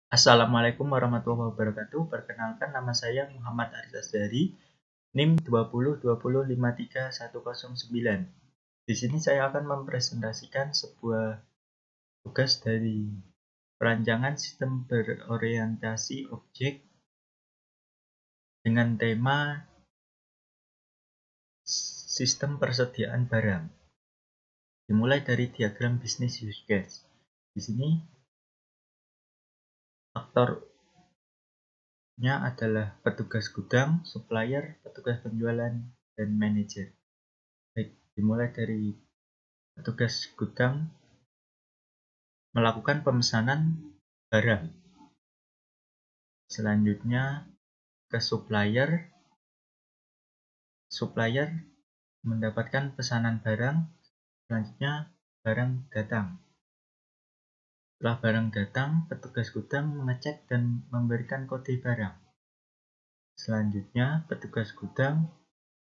Assalamualaikum warahmatullahi wabarakatuh. Perkenalkan, nama saya Muhammad Aris Asdari, NIM 2020253109. Di sini saya akan mempresentasikan sebuah tugas dari perancangan sistem berorientasi objek dengan tema sistem persediaan barang. Dimulai dari diagram bisnis use case. Di sini aktornya adalah petugas gudang, supplier, petugas penjualan, dan manajer. Baik, dimulai dari petugas gudang melakukan pemesanan barang. Selanjutnya ke supplier. Supplier mendapatkan pesanan barang. Selanjutnya barang datang. Setelah barang datang, petugas gudang mengecek dan memberikan kode barang. Selanjutnya petugas gudang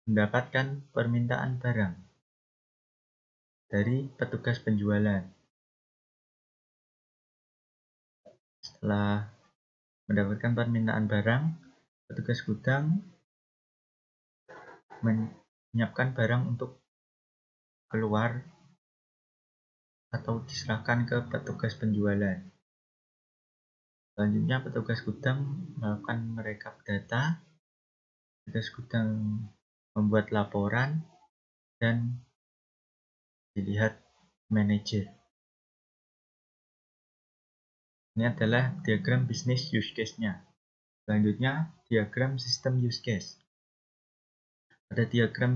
mendapatkan permintaan barang dari petugas penjualan. Setelah mendapatkan permintaan barang, petugas gudang menyiapkan barang untuk keluar atau diserahkan ke petugas penjualan. Selanjutnya petugas gudang melakukan merekap data, petugas gudang membuat laporan, dan dilihat manajer. Ini adalah diagram bisnis use case-nya. Selanjutnya diagram sistem use case. Pada diagram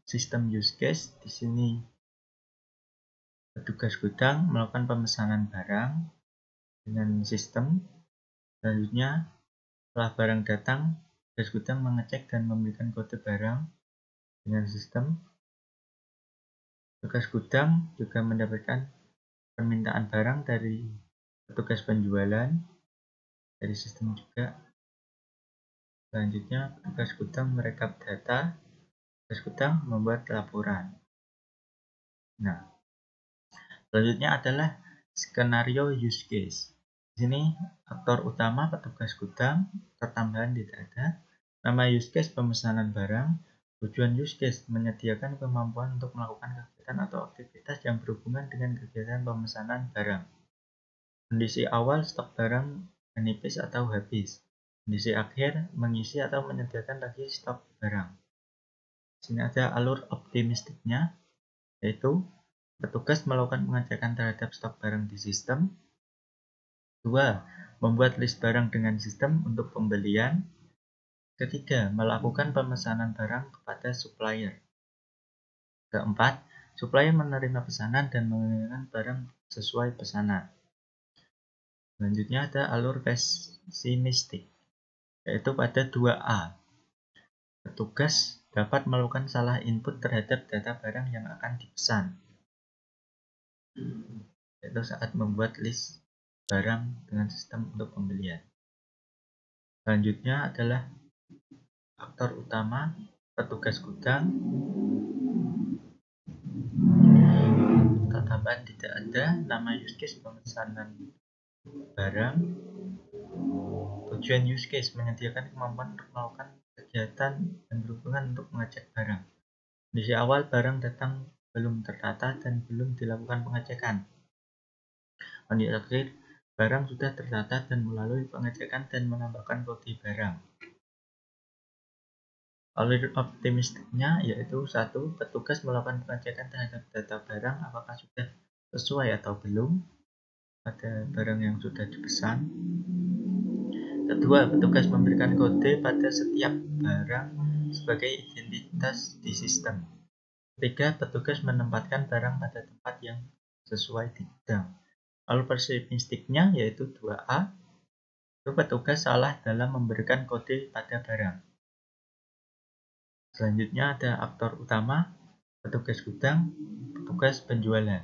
sistem use case, di sini petugas gudang melakukan pemesanan barang dengan sistem. Selanjutnya, setelah barang datang, petugas gudang mengecek dan memberikan kode barang dengan sistem. Petugas gudang juga mendapatkan permintaan barang dari petugas penjualan dari sistem juga. Selanjutnya, petugas gudang merekap data, petugas gudang membuat laporan. Nah, selanjutnya adalah skenario use case. Di sini aktor utama petugas gudang, tambahan tidak ada. Nama use case pemesanan barang. Tujuan use case menyediakan kemampuan untuk melakukan kegiatan atau aktivitas yang berhubungan dengan kegiatan pemesanan barang. Kondisi awal stok barang menipis atau habis. Kondisi akhir mengisi atau menyediakan lagi stok barang. Di sini ada alur optimistiknya, yaitu petugas melakukan pengecekan terhadap stok barang di sistem. 2. Membuat list barang dengan sistem untuk pembelian. Ketiga, melakukan pemesanan barang kepada supplier. Keempat, supplier menerima pesanan dan mengirimkan barang sesuai pesanan. Selanjutnya ada alur pesimistik, yaitu pada 2A. Petugas dapat melakukan salah input terhadap data barang yang akan dipesan, yaitu saat membuat list barang dengan sistem untuk pembelian. Selanjutnya adalah aktor utama petugas gudang. Tambahan tidak ada. Nama use case pemesanan barang. Tujuan use case menyediakan kemampuan untuk melakukan kegiatan dan berhubungan untuk mengecek barang. Kondisi awal barang datang belum tertata dan belum dilakukan pengecekan. Kondisi akhir barang sudah tertata dan melalui pengecekan dan menambahkan kode barang. Alur optimistiknya yaitu 1. Petugas melakukan pengecekan terhadap data barang apakah sudah sesuai atau belum pada barang yang sudah dipesan. Kedua, petugas memberikan kode pada setiap barang sebagai identitas di sistem. Ketiga, petugas menempatkan barang pada tempat yang sesuai di gudang. Alur pesimistiknya yaitu 2A, itu petugas salah dalam memberikan kode pada barang. Selanjutnya ada aktor utama, petugas gudang, petugas penjualan.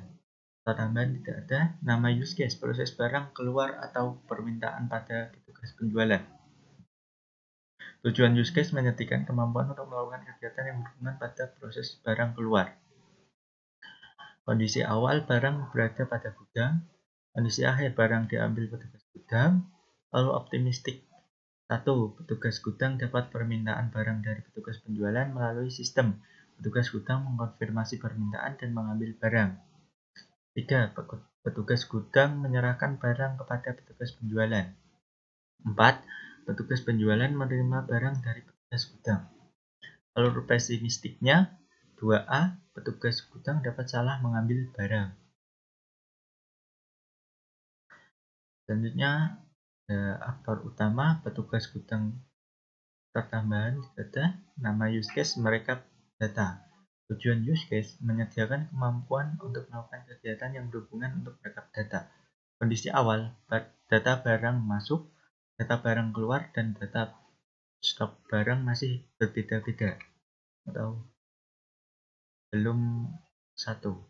Tambahan tidak ada. Nama use case proses barang keluar atau permintaan pada petugas penjualan. Tujuan use case menyediakan kemampuan untuk melakukan kegiatan yang berhubungan pada proses barang keluar. Kondisi awal barang berada pada gudang. Kondisi akhir barang diambil petugas gudang. Lalu optimistik. 1. Petugas gudang dapat permintaan barang dari petugas penjualan melalui sistem. Petugas gudang mengkonfirmasi permintaan dan mengambil barang. 3. Petugas gudang menyerahkan barang kepada petugas penjualan. 4. Petugas penjualan menerima barang dari petugas gudang. Alur pesimistiknya 2A. Petugas gudang dapat salah mengambil barang. Selanjutnya aktor utama petugas gudang tambahan data, nama use case merekap data. Tujuan use case menyediakan kemampuan untuk melakukan kegiatan yang berhubungan untuk merekap data. Kondisi awal, data barang masuk, data barang keluar, dan data stok barang masih berbeda-beda atau belum satu.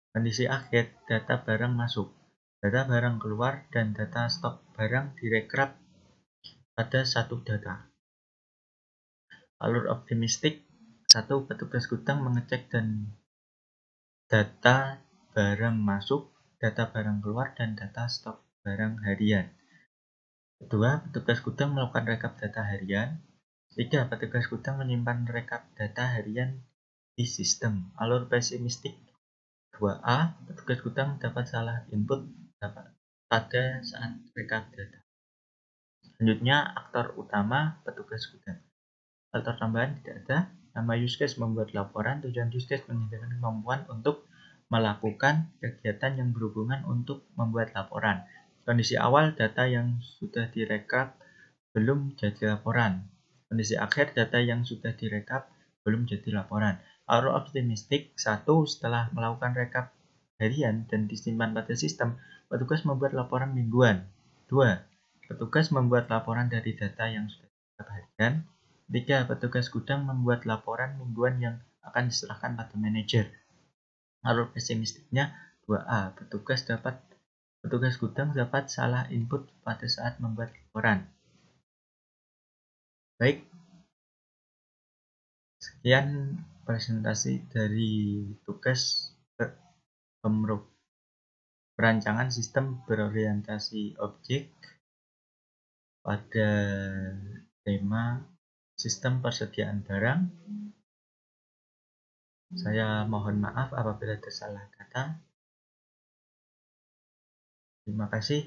Kondisi akhir, data barang masuk, data barang keluar, dan data stok barang direkap pada satu data. Alur optimistik. 1. Petugas gudang mengecek dan data barang masuk, data barang keluar, dan data stok barang harian. 2. Petugas gudang melakukan rekap data harian. 3. Petugas gudang menyimpan rekap data harian di sistem. Alur pesimistik. 2A. Petugas gudang dapat salah input pada saat rekap data. Selanjutnya, aktor utama petugas gudang. Aktor tambahan tidak ada. Nama use case membuat laporan. Tujuan use case menyediakan kemampuan untuk melakukan kegiatan yang berhubungan untuk membuat laporan. Kondisi awal, data yang sudah direkap belum jadi laporan. Kondisi akhir, data yang sudah direkap belum jadi laporan. Alur optimistik. 1. Setelah melakukan rekap harian dan disimpan pada sistem, petugas membuat laporan mingguan. 2. Petugas membuat laporan dari data yang sudah direkap harian. 3. Petugas gudang membuat laporan mingguan yang akan diserahkan pada manajer. Alur pesimistiknya 2A. Petugas gudang dapat salah input pada saat membuat laporan. Baik, sekian presentasi dari tugas perancangan sistem berorientasi objek pada tema sistem persediaan barang. Saya mohon maaf apabila ada salah kata. Terima kasih.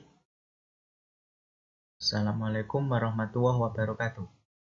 Assalamualaikum warahmatullahi wabarakatuh.